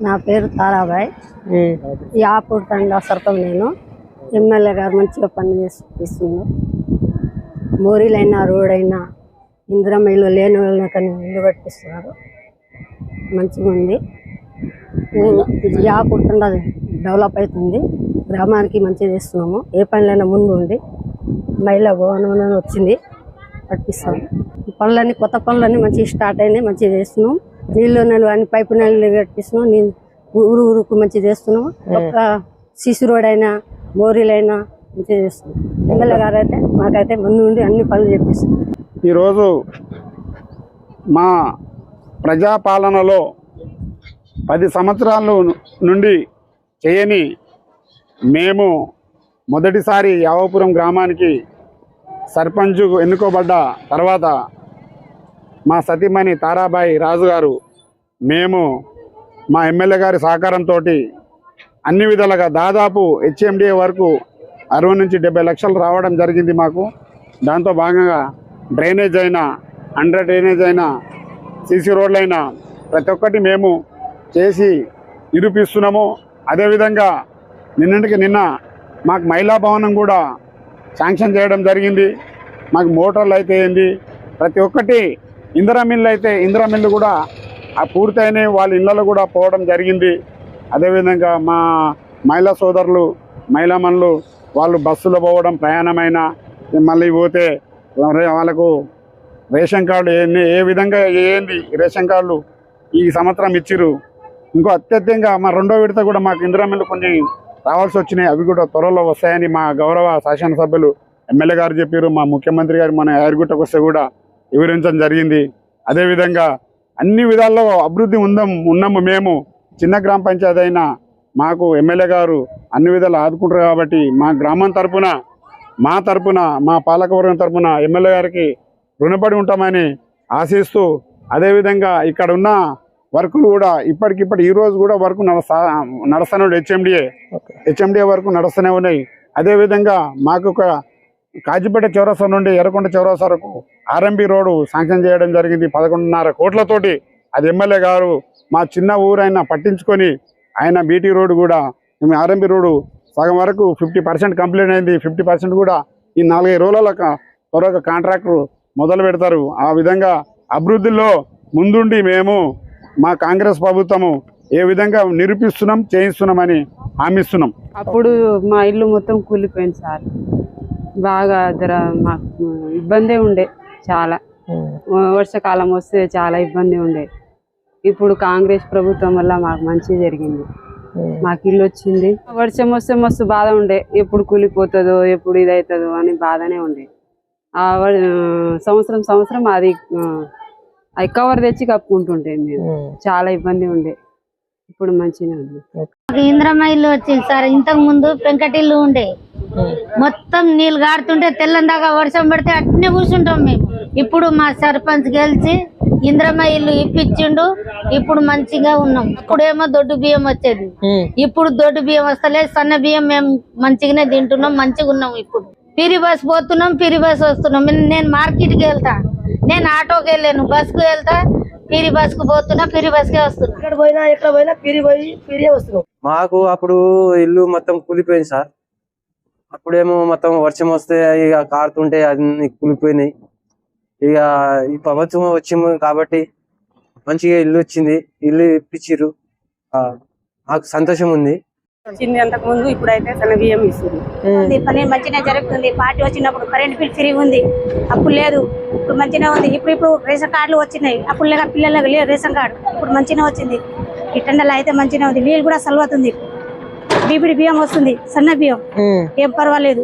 నా పేరు తారాబాయ్. యాపూర్ తండా సర్పం. నేను ఎమ్మెల్యే గారు మంచిగా పని చేస్తున్నారు. మోరీలైనా రోడ్ అయినా ఇందిరమ్మ ఇల్లు లేని వాళ్ళని కానీ ఇల్లు కట్టిస్తున్నారు. మంచిగా ఉంది. యాపూర్ తండా డెవలప్ అవుతుంది. గ్రామానికి మంచిగా చేస్తున్నాము. ఏ పనులైనా ముందు ఉండి మహిళా భవనం వచ్చింది కట్టిస్తాము. ఈ పనులన్నీ కొత్త పనులన్నీ మంచిగా స్టార్ట్ అయినాయి. మంచిగా చేస్తున్నాం. నీళ్ళు అన్ని పైపు నీళ్ళు కట్టిస్తున్నాం. ఊరుకు మంచిగా చేస్తున్నాము. ఒక్క సిసి రోడ్ అయినా మోరీలైనా మంచిగా చేస్తున్నాం. ఎమ్మెల్యే గారు అయితే మాకైతే ముందు ఉండి అన్ని పనులు చేపిస్తున్నాం. ఈరోజు మా ప్రజాపాలనలో 10 సంవత్సరాల నుండి చేయని మేము మొదటిసారి యావపురం గ్రామానికి సర్పంచ్ ఎన్నుకోబడ్డ తర్వాత మా సతీమణి తారాబాయి రాజు గారు మేము మా ఎమ్మెల్యే గారి సహకారంతో అన్ని విధాలుగా దాదాపు హెచ్ఎండిఏ వరకు 60 నుంచి 70 లక్షలు రావడం జరిగింది మాకు. దాంతో భాగంగా డ్రైనేజ్ అయినా అండర్ డ్రైనేజ్ అయినా సీసీ రోడ్లైనా ప్రతి ఒక్కటి మేము చేసి నిరూపిస్తున్నాము. అదేవిధంగా నిన్నటికి నిన్న మాకు మహిళా భవనం కూడా శాంక్షన్ చేయడం జరిగింది. మాకు మోటార్లు అయితే ఏంది ప్రతి ఒక్కటి ఇందిరా మిల్లు అయితే ఇందిరా మిల్లు కూడా పూర్తయినాయి. వాళ్ళ ఇళ్ళలో కూడా పోవడం జరిగింది. అదేవిధంగా మా మహిళా సోదరులు మహిళామణులు వాళ్ళు బస్సులో పోవడం ప్రయాణమైన మళ్ళీ పోతే వాళ్ళకు రేషన్ కార్డు ఏ విధంగా ఏంది రేషన్ కార్డులు ఈ సంవత్సరం ఇచ్చిర్రు. ఇంకో అత్యధికంగా మా 2వ విడత కూడా మాకు ఇందిరా మిల్లు కొన్ని రావాల్సి వచ్చినాయి. అవి కూడా త్వరలో వస్తాయని మా గౌరవ శాసనసభ్యులు ఎమ్మెల్యే గారు చెప్పారు. మా ముఖ్యమంత్రి గారు మన యాదగిరిగుట్టకు వస్తే కూడా వివరించడం జరిగింది. అదేవిధంగా అన్ని విధాల్లో అభివృద్ధి ఉన్నాము. మేము చిన్న గ్రామ పంచాయతీ అయినా మాకు ఎమ్మెల్యే గారు అన్ని విధాలు ఆదుకుంటారు. కాబట్టి మా గ్రామం తరపున మా తరపున మా పాలకవర్గం తరపున ఎమ్మెల్యే గారికి రుణపడి ఉంటామని ఆశిస్తూ, అదేవిధంగా ఇక్కడ ఉన్న వర్కులు కూడా ఇప్పటికిప్పుడు ఈరోజు కూడా వర్క్ నడుస్తూనే హెచ్ఎండిఏ వరకు నడుస్తూనే ఉన్నాయి. అదేవిధంగా మాకు ఒక కాజీపేట చౌరస్తా నుండి ఎర్రకొండ చౌరస్తా వరకు ఆర్ఎంబి రోడ్డు శాంక్షన్ చేయడం జరిగింది 11.5 కోట్లతోటి. అది ఎమ్మెల్యే గారు మా చిన్న ఊరైనా పట్టించుకొని ఆయన బీటీ రోడ్డు కూడా ఆర్ఎంబి రోడ్డు సగం వరకు 50% కంప్లీట్ అయింది. 50% కూడా ఈ 4-5 రోజుల త్వరగా కాంట్రాక్టర్ మొదలు పెడతారు. ఆ విధంగా అభివృద్ధిలో ముందుండి మేము మా కాంగ్రెస్ ప్రభుత్వము ఏ విధంగా నిరూపిస్తున్నాం చేయిస్తున్నామని హామీస్తున్నాం. అప్పుడు మా ఇల్లు మొత్తం కూలిపోయింది సార్. బాగా మాకు ఇబ్బంది ఉండే, చాలా వర్షాకాలం వస్తే చాలా ఇబ్బంది ఉండే. ఇప్పుడు కాంగ్రెస్ ప్రభుత్వం వల్ల మాకు మంచి జరిగింది. మాకు ఇల్లు వచ్చింది. వర్షం వస్తే మస్తు బాధ ఉండే, ఎప్పుడు కూలిపోతుందో ఎప్పుడు ఇదవుతుందో అని బాధనే ఉండే. సంవత్సరం అది కవర్ తెచ్చి కప్పుకుంటుంటే మేము చాలా ఇబ్బంది ఉండే. ఇప్పుడు మంచిగా ఉంది. ఇందిరమ్మ ఇల్లు వచ్చింది సార్. ఇంతకు ముందు పెంకటిల్లు ఉండే, మొత్తం నీళ్ళు గాడుతుంటే తెల్లందాకా వర్షం పడితే అట్నే కూర్చుంటాం మేము. ఇప్పుడు మా సర్పంచ్ గెలిచి ఇందిరమ్మ ఇల్లు ఇప్పించిండు. ఇప్పుడు మంచిగా ఉన్నాం. ఇప్పుడేమో దొడ్డు బియ్యం వచ్చేది, ఇప్పుడు దొడ్డు బియ్యం వస్తలేదు. సన్న బియ్యం మేము మంచిగానే తింటున్నాం, మంచిగా ఉన్నాం. ఇప్పుడు పిరి బస్ పోతున్నాం, పిరి బస్ వస్తున్నాం. నేను మార్కెట్కి వెళ్తా, నేను ఆటోకి వెళ్ళాను, బస్కు వెళ్తా, పిరి బస్ కు పోతున్నా, పిరి బస్ కే వస్తున్నా. ఎక్కడ పోయినా పిరియే వస్తున్నాం. మాకు అప్పుడు ఇల్లు మొత్తం కూలిపోయింది సార్. అప్పుడేమో మొత్తం వర్షం వస్తే ఇక కారుతుంటే అన్ని కూలిపోయినాయి. ఇక ఈ ప్రభుత్వం వచ్చింది కాబట్టి మంచిగా ఇల్లు వచ్చింది. ఇల్లు ఇప్పించిర్రు, మాకు సంతోషం ఉంది. వచ్చింది అంతకు ముందు, ఇప్పుడైతే సన్న బియ్యం ఇస్తుంది. పని మంచిగా జరుగుతుంది. పార్టీ వచ్చినప్పుడు కరెంట్ బిల్ ఫ్రీ ఉంది, అప్పుడు లేదు. ఇప్పుడు మంచిగా ఉంది. ఇప్పుడు రేషన్ కార్డులు వచ్చినాయి. అప్పుడు లేక పిల్లలకు లేదు రేషన్ కార్డు, ఇప్పుడు మంచిగా వచ్చింది. ఈ టెండర్లు అయితే మంచిగా ఉంది. నీళ్ళు కూడా సల్వతుంది. బీపీడి బియ్యం వస్తుంది, సన్న బియ్యం, ఏం పర్వాలేదు.